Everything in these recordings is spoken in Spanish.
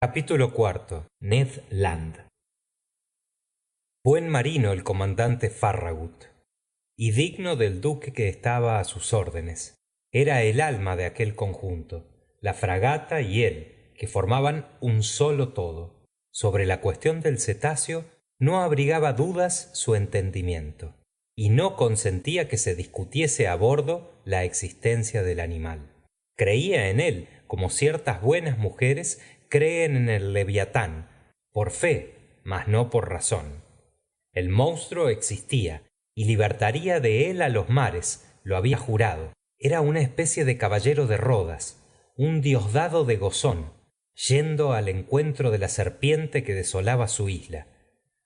Capítulo cuarto. Ned Land. Buen marino el comandante Farragut, y digno del duque que estaba a sus órdenes. Era el alma de aquel conjunto, la fragata y él, que formaban un solo todo. Sobre la cuestión del cetáceo no abrigaba dudas su entendimiento, y no consentía que se discutiese a bordo la existencia del animal. Creía en él, como ciertas buenas mujeres creen en el leviatán, por fe, mas no por razón. El monstruo existía y libertaría de él a los mares, lo había jurado. Era una especie de caballero de Rodas, un diosdado de Gozón, yendo al encuentro de la serpiente que desolaba su isla.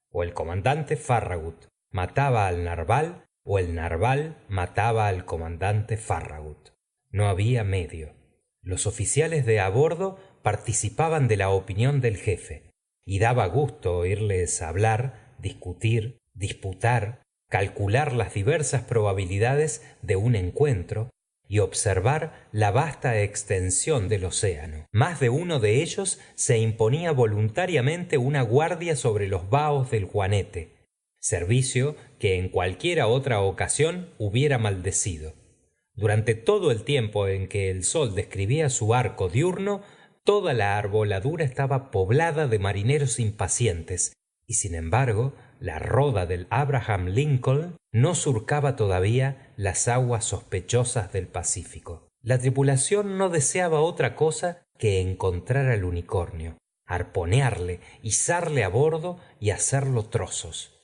O el comandante Farragut mataba al narval, o el narval mataba al comandante Farragut. No había medio. Los oficiales de a bordo participaban de la opinión del jefe, y daba gusto oírles hablar, discutir, disputar, calcular las diversas probabilidades de un encuentro y observar la vasta extensión del océano. Más de uno de ellos se imponía voluntariamente una guardia sobre los baos del Juanete, servicio que en cualquiera otra ocasión hubiera maldecido. Durante todo el tiempo en que el sol describía su arco diurno, toda la arboladura estaba poblada de marineros impacientes, y sin embargo la roda del Abraham Lincoln no surcaba todavía las aguas sospechosas del Pacífico. La tripulación no deseaba otra cosa que encontrar al unicornio, arponearle, izarle a bordo y hacerlo trozos.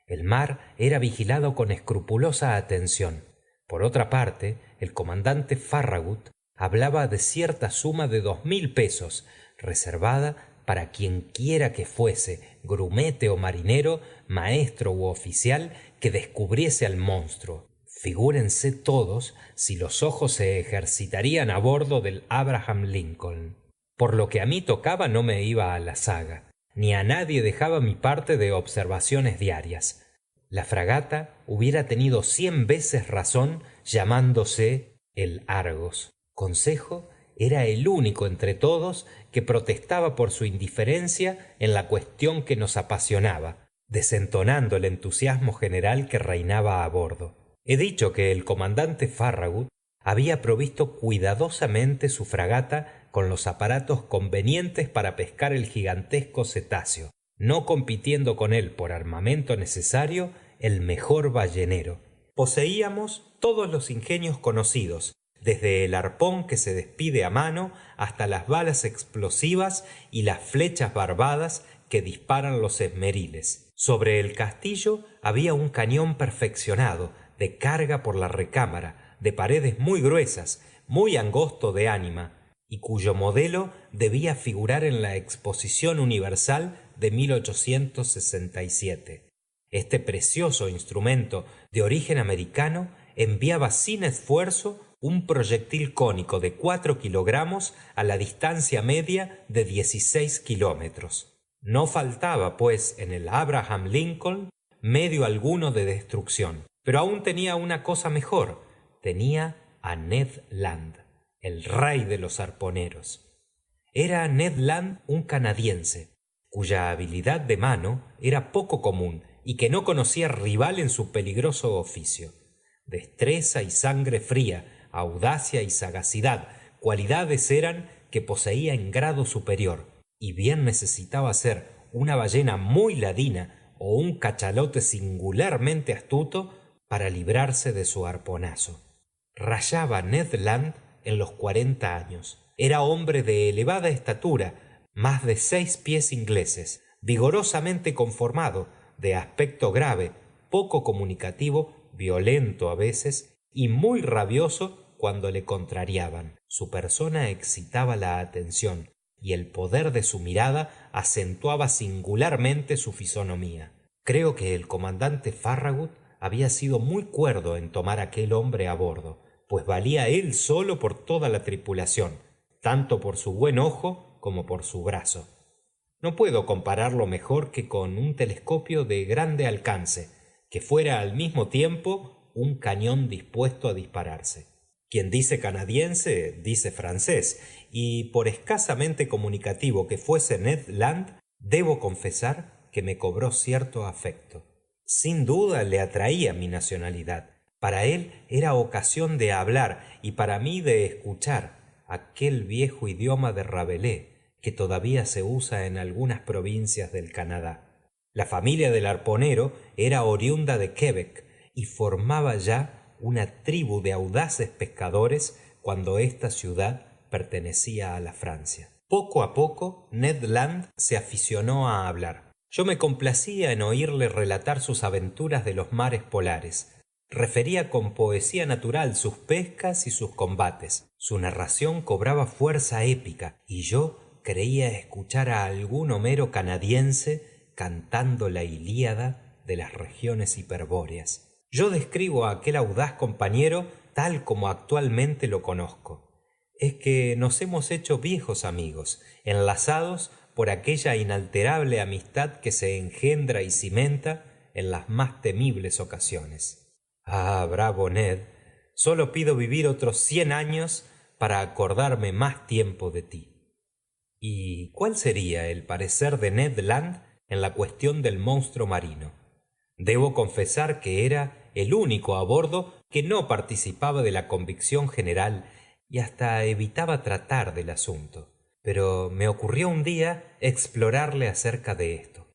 El mar era vigilado con escrupulosa atención. Por otra parte, el comandante Farragut hablaba de cierta suma de 2000 pesos, reservada para quien quiera que fuese, grumete o marinero, maestro u oficial, que descubriese al monstruo. Figúrense todos si los ojos se ejercitarían a bordo del Abraham Lincoln. Por lo que a mí tocaba, no me iba a la zaga, ni a nadie dejaba mi parte de observaciones diarias. La fragata hubiera tenido 100 veces razón llamándose el Argos. Consejo era el único entre todos que protestaba por su indiferencia en la cuestión que nos apasionaba, desentonando el entusiasmo general que reinaba a bordo. He dicho que el comandante Farragut había provisto cuidadosamente su fragata con los aparatos convenientes para pescar el gigantesco cetáceo, no compitiendo con él por armamento necesario el mejor ballenero. Poseíamos todos los ingenios conocidos, desde el arpón que se despide a mano hasta las balas explosivas y las flechas barbadas que disparan los esmeriles. Sobre el castillo había un cañón perfeccionado, de carga por la recámara, de paredes muy gruesas, muy angosto de ánima, y cuyo modelo debía figurar en la Exposición Universal de 1867. Este precioso instrumento de origen americano enviaba sin esfuerzo un proyectil cónico de 4 kilogramos a la distancia media de 16 kilómetros. No faltaba, pues, en el Abraham Lincoln medio alguno de destrucción, pero aún tenía una cosa mejor: tenía a Ned Land, el rey de los arponeros. Era Ned Land un canadiense, cuya habilidad de mano era poco común y que no conocía rival en su peligroso oficio. Destreza y sangre fría, audacia y sagacidad, cualidades eran que poseía en grado superior, y bien necesitaba ser una ballena muy ladina o un cachalote singularmente astuto para librarse de su arponazo. Rayaba Ned Land en los 40 años. Era hombre de elevada estatura, más de 6 pies ingleses, vigorosamente conformado, de aspecto grave, poco comunicativo, violento a veces y muy rabioso cuando le contrariaban. Su persona excitaba la atención y el poder de su mirada acentuaba singularmente su fisonomía. Creo que el comandante Farragut había sido muy cuerdo en tomar aquel hombre a bordo, pues valía él solo por toda la tripulación, tanto por su buen ojo como por su brazo. No puedo compararlo mejor que con un telescopio de grande alcance, que fuera al mismo tiempo un cañón dispuesto a dispararse. Quien dice canadiense, dice francés, y por escasamente comunicativo que fuese Ned Land, debo confesar que me cobró cierto afecto. Sin duda le atraía mi nacionalidad. Para él era ocasión de hablar y para mí de escuchar aquel viejo idioma de Rabelais que todavía se usa en algunas provincias del Canadá. La familia del arponero era oriunda de Quebec y formaba ya una tribu de audaces pescadores cuando esta ciudad pertenecía a la Francia. Poco a poco Ned Land se aficionó a hablar. Yo me complacía en oírle relatar sus aventuras de los mares polares. Refería con poesía natural sus pescas y sus combates. Su narración cobraba fuerza épica y yo creía escuchar a algún Homero canadiense cantando la Ilíada de las regiones hiperbóreas. Yo describo a aquel audaz compañero tal como actualmente lo conozco. Es que nos hemos hecho viejos amigos, enlazados por aquella inalterable amistad que se engendra y cimenta en las más temibles ocasiones. Ah, bravo Ned, solo pido vivir otros 100 años para acordarme más tiempo de ti. ¿Y cuál sería el parecer de Ned Land en la cuestión del monstruo marino? Debo confesar que era el único a bordo que no participaba de la convicción general y hasta evitaba tratar del asunto. Pero me ocurrió un día explorarle acerca de esto.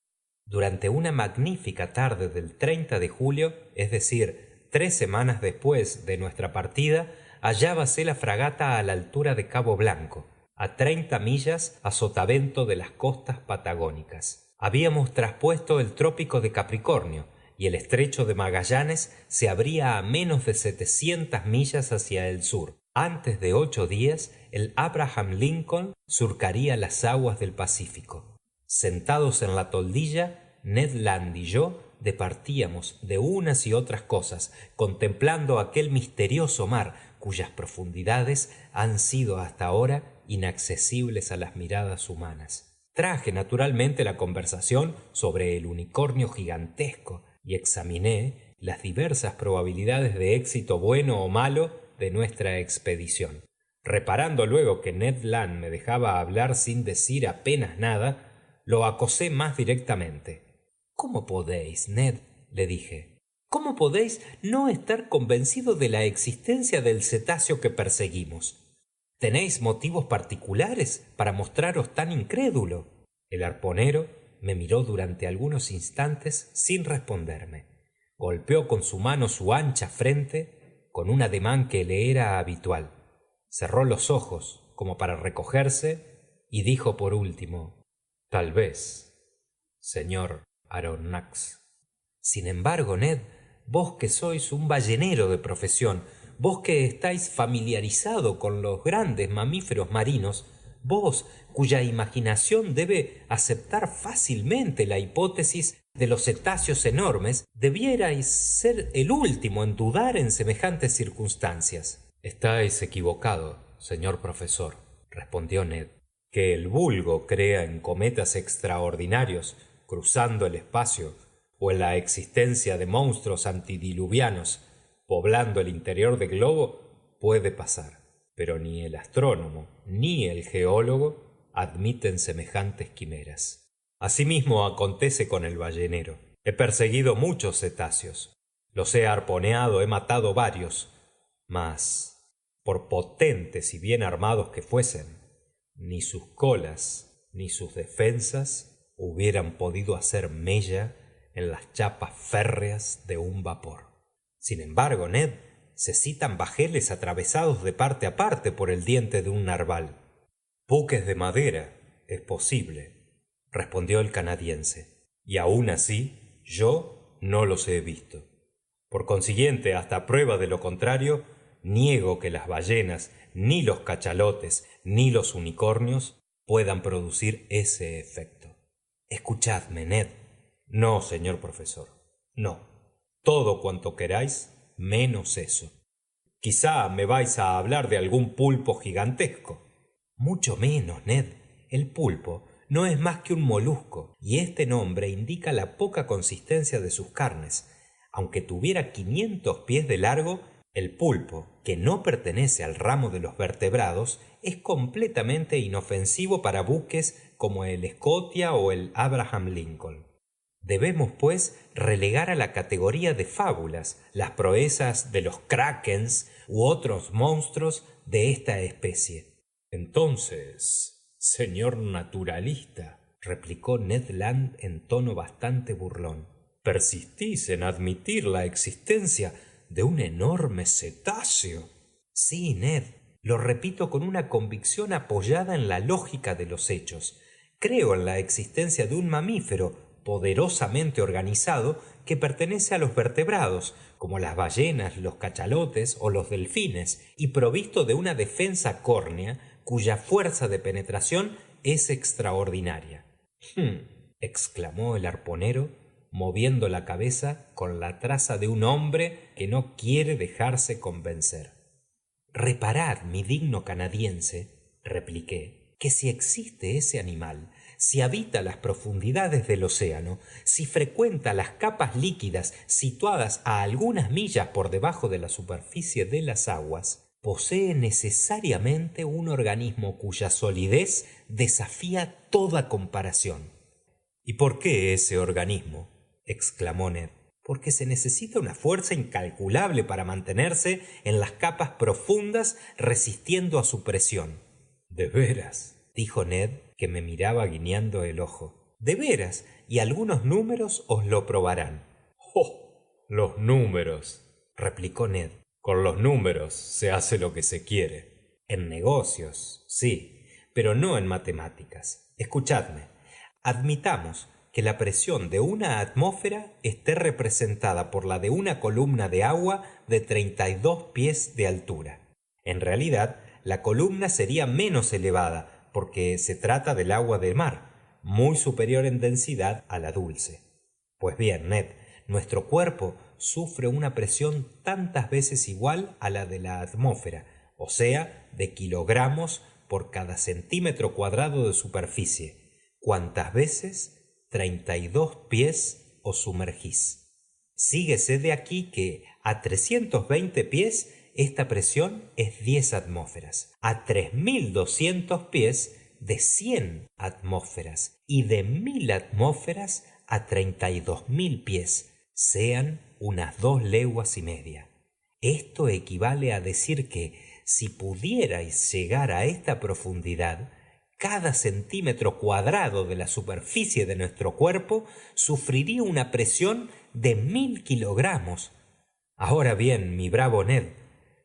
Durante una magnífica tarde del 30 de julio, es decir, 3 semanas después de nuestra partida, hallábase la fragata a la altura de Cabo Blanco, a 30 millas a sotavento de las costas patagónicas. Habíamos traspuesto el trópico de Capricornio y el estrecho de Magallanes se abría a menos de 700 millas hacia el sur. Antes de 8 días, el Abraham Lincoln surcaría las aguas del Pacífico. Sentados en la toldilla, Ned Land y yo departíamos de unas y otras cosas, contemplando aquel misterioso mar cuyas profundidades han sido hasta ahora inaccesibles a las miradas humanas. Traje naturalmente la conversación sobre el unicornio gigantesco y examiné las diversas probabilidades de éxito bueno o malo de nuestra expedición. Reparando luego que Ned Land me dejaba hablar sin decir apenas nada, lo acosé más directamente. ¿Cómo podéis, Ned? Le dije. ¿Cómo podéis no estar convencido de la existencia del cetáceo que perseguimos? ¿Tenéis motivos particulares para mostraros tan incrédulo? El arponero me miró durante algunos instantes sin responderme. Golpeó con su mano su ancha frente con un ademán que le era habitual. Cerró los ojos como para recogerse y dijo por último: Tal vez, señor Aronnax. Sin embargo, Ned, vos que sois un ballenero de profesión, vos que estáis familiarizado con los grandes mamíferos marinos, vos cuya imaginación debe aceptar fácilmente la hipótesis de los cetáceos enormes, debierais ser el último en dudar en semejantes circunstancias. Estáis equivocado, señor profesor, respondió Ned. Que el vulgo crea en cometas extraordinarios cruzando el espacio o en la existencia de monstruos antidiluvianos poblando el interior del globo puede pasar, pero ni el astrónomo ni el geólogo admiten semejantes quimeras. Asimismo acontece con el ballenero. He perseguido muchos cetáceos, los he arponeado, he matado varios, mas, por potentes y bien armados que fuesen, ni sus colas ni sus defensas hubieran podido hacer mella en las chapas férreas de un vapor. Sin embargo, Ned, se citan bajeles atravesados de parte a parte por el diente de un narval. Buques de madera, es posible, respondió el canadiense, y aun así yo no los he visto. Por consiguiente, hasta prueba de lo contrario, niego que las ballenas, ni los cachalotes, ni los unicornios puedan producir ese efecto. Escuchadme, Ned. No, señor profesor, no. Todo cuanto queráis, menos eso. Quizá me vais a hablar de algún pulpo gigantesco. Mucho menos, Ned. El pulpo no es más que un molusco, y este nombre indica la poca consistencia de sus carnes. Aunque tuviera 500 pies de largo, El pulpo, que no pertenece al ramo de los vertebrados, es completamente inofensivo para buques como el Scotia o el Abraham Lincoln. Debemos, pues, relegar a la categoría de fábulas las proezas de los krakens u otros monstruos de esta especie. Entonces, señor naturalista, replicó Ned Land en tono bastante burlón, persistís en admitir la existencia de un enorme cetáceo. Sí, Ned, lo repito con una convicción apoyada en la lógica de los hechos. Creo en la existencia de un mamífero poderosamente organizado que pertenece a los vertebrados, como las ballenas, los cachalotes o los delfines, y provisto de una defensa córnea cuya fuerza de penetración es extraordinaria. Exclamó el arponero, moviendo la cabeza con la traza de un hombre que no quiere dejarse convencer. Reparad, mi digno canadiense, repliqué, que si existe ese animal, si habita las profundidades del océano, si frecuenta las capas líquidas situadas a algunas millas por debajo de la superficie de las aguas, posee necesariamente un organismo cuya solidez desafía toda comparación. ¿Y por qué ese organismo? Exclamó Ned. Porque se necesita una fuerza incalculable para mantenerse en las capas profundas resistiendo a su presión. ¿De veras? Dijo Ned, que me miraba guiñando el ojo. De veras, y algunos números os lo probarán. ¡Oh! Los números, replicó Ned. Con los números se hace lo que se quiere. En negocios, sí, pero no en matemáticas. Escuchadme. Admitamos que la presión de una atmósfera esté representada por la de una columna de agua de 32 pies de altura. En realidad, la columna sería menos elevada, porque se trata del agua del mar, muy superior en densidad a la dulce. Pues bien, Ned, nuestro cuerpo sufre una presión tantas veces igual a la de la atmósfera, o sea, de kilogramos por cada centímetro cuadrado de superficie, cuantas veces 32 pies os sumergís. Síguese de aquí que a 320 pies esta presión es 10 atmósferas, a 3200 pies de 100 atmósferas y de 1000 atmósferas a 32.000 pies, sean unas 2 leguas y media. Esto equivale a decir que si pudierais llegar a esta profundidad, cada centímetro cuadrado de la superficie de nuestro cuerpo sufriría una presión de 1000 kilogramos. Ahora bien, mi bravo Ned,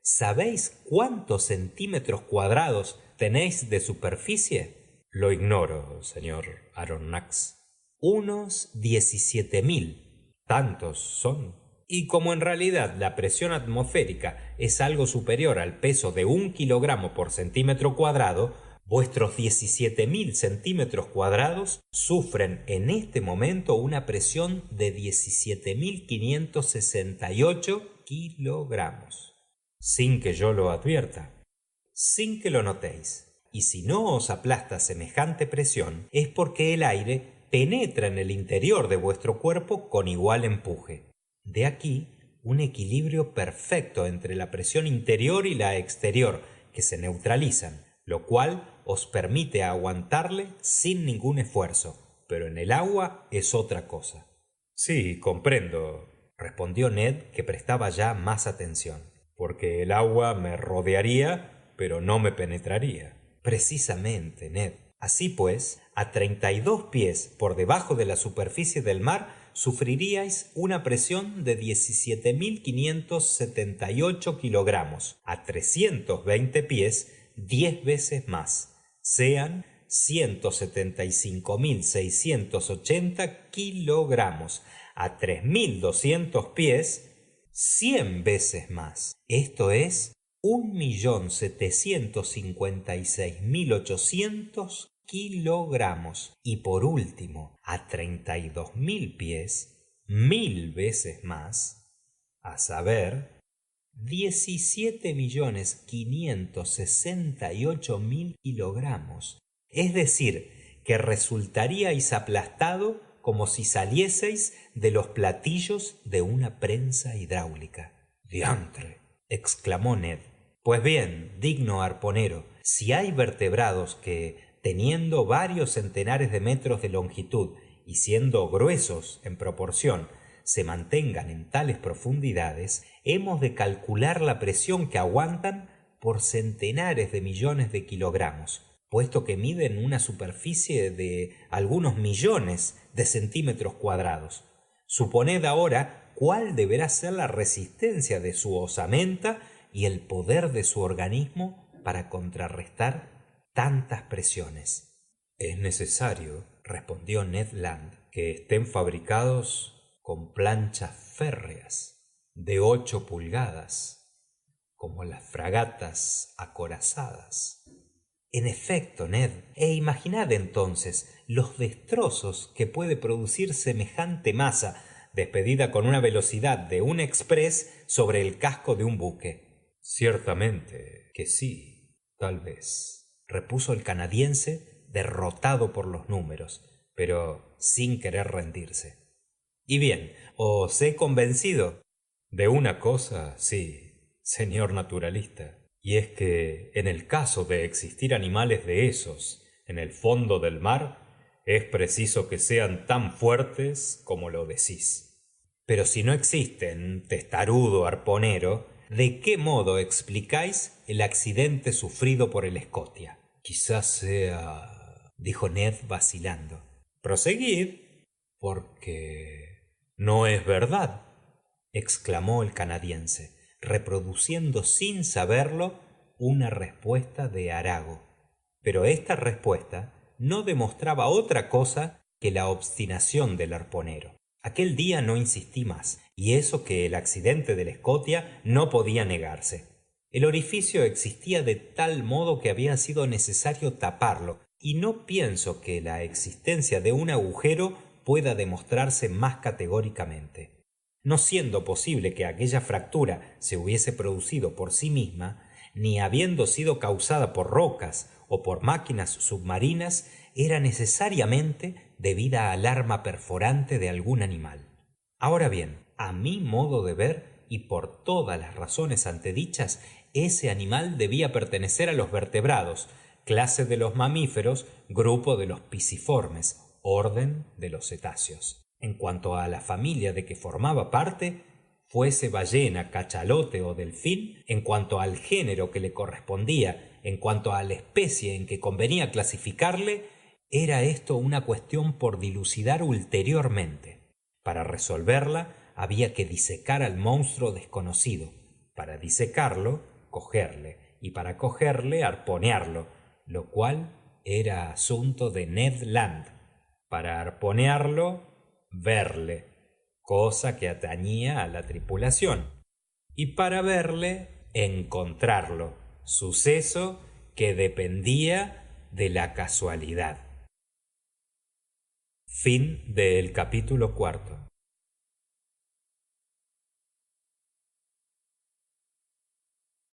¿sabéis cuántos centímetros cuadrados tenéis de superficie? Lo ignoro, señor Aronnax. Unos 17.000. Tantos son. Y como en realidad la presión atmosférica es algo superior al peso de 1 kilogramo por centímetro cuadrado, vuestros 17.000 centímetros cuadrados sufren en este momento una presión de 17.568 kilogramos. Sin que yo lo advierta, sin que lo notéis. Y si no os aplasta semejante presión, es porque el aire penetra en el interior de vuestro cuerpo con igual empuje. De aquí un equilibrio perfecto entre la presión interior y la exterior, que se neutralizan, lo cual os permite aguantarle sin ningún esfuerzo, pero en el agua es otra cosa. Sí, comprendo, respondió Ned, que prestaba ya más atención, porque el agua me rodearía, pero no me penetraría. Precisamente, Ned. Así pues, a 32 pies por debajo de la superficie del mar, sufriríais una presión de 17.578 kilogramos, a 320 pies, 10 veces más, sean 175.680 kilogramos, a 3.200 pies, 100 veces más. Esto es 1.756.800 kilogramos. Y por último, a 32.000 pies, 1000 veces más, a saber, 17.568.000 kilogramos. Es decir, que resultaríais aplastado como si salieseis de los platillos de una prensa hidráulica. ¡Diantre! exclamó Ned. Pues bien, digno arponero, si hay vertebrados que, teniendo varios centenares de metros de longitud y siendo gruesos en proporción, se mantengan en tales profundidades, hemos de calcular la presión que aguantan por centenares de millones de kilogramos, puesto que miden una superficie de algunos millones de centímetros cuadrados. Suponed ahora cuál deberá ser la resistencia de su osamenta y el poder de su organismo para contrarrestar tantas presiones. Es necesario, respondió Ned Land, que estén fabricados con planchas férreas de 8 pulgadas, como las fragatas acorazadas. En efecto, Ned, imaginad entonces los destrozos que puede producir semejante masa despedida con una velocidad de un express sobre el casco de un buque. Ciertamente que sí, tal vez, repuso el canadiense, derrotado por los números, pero sin querer rendirse. Y bien, ¿os he convencido? De una cosa, sí, señor naturalista. Y es que, en el caso de existir animales de esos en el fondo del mar, es preciso que sean tan fuertes como lo decís. Pero si no existen, testarudo arponero, ¿de qué modo explicáis el accidente sufrido por el Scotia? Quizás sea, dijo Ned vacilando. Proseguid, porque no es verdad, exclamó el canadiense, reproduciendo sin saberlo una respuesta de Arago. Pero esta respuesta no demostraba otra cosa que la obstinación del arponero. Aquel día no insistí más, y eso que el accidente del Scotia no podía negarse. El orificio existía de tal modo que había sido necesario taparlo, y no pienso que la existencia de un agujero pueda demostrarse más categóricamente. No siendo posible que aquella fractura se hubiese producido por sí misma, ni habiendo sido causada por rocas o por máquinas submarinas, era necesariamente debida al arma perforante de algún animal. Ahora bien, a mi modo de ver, y por todas las razones antedichas, ese animal debía pertenecer a los vertebrados, clase de los mamíferos, grupo de los piciformes, orden de los cetáceos. En cuanto a la familia de que formaba parte, fuese ballena, cachalote o delfín, en cuanto al género que le correspondía, en cuanto a la especie en que convenía clasificarle, era esto una cuestión por dilucidar ulteriormente. Para resolverla había que disecar al monstruo desconocido, para disecarlo, cogerle, y para cogerle, arponearlo, lo cual era asunto de Ned Land. Para arponearlo, verle, cosa que atañía a la tripulación, y para verle, encontrarlo, suceso que dependía de la casualidad. Fin del capítulo 4.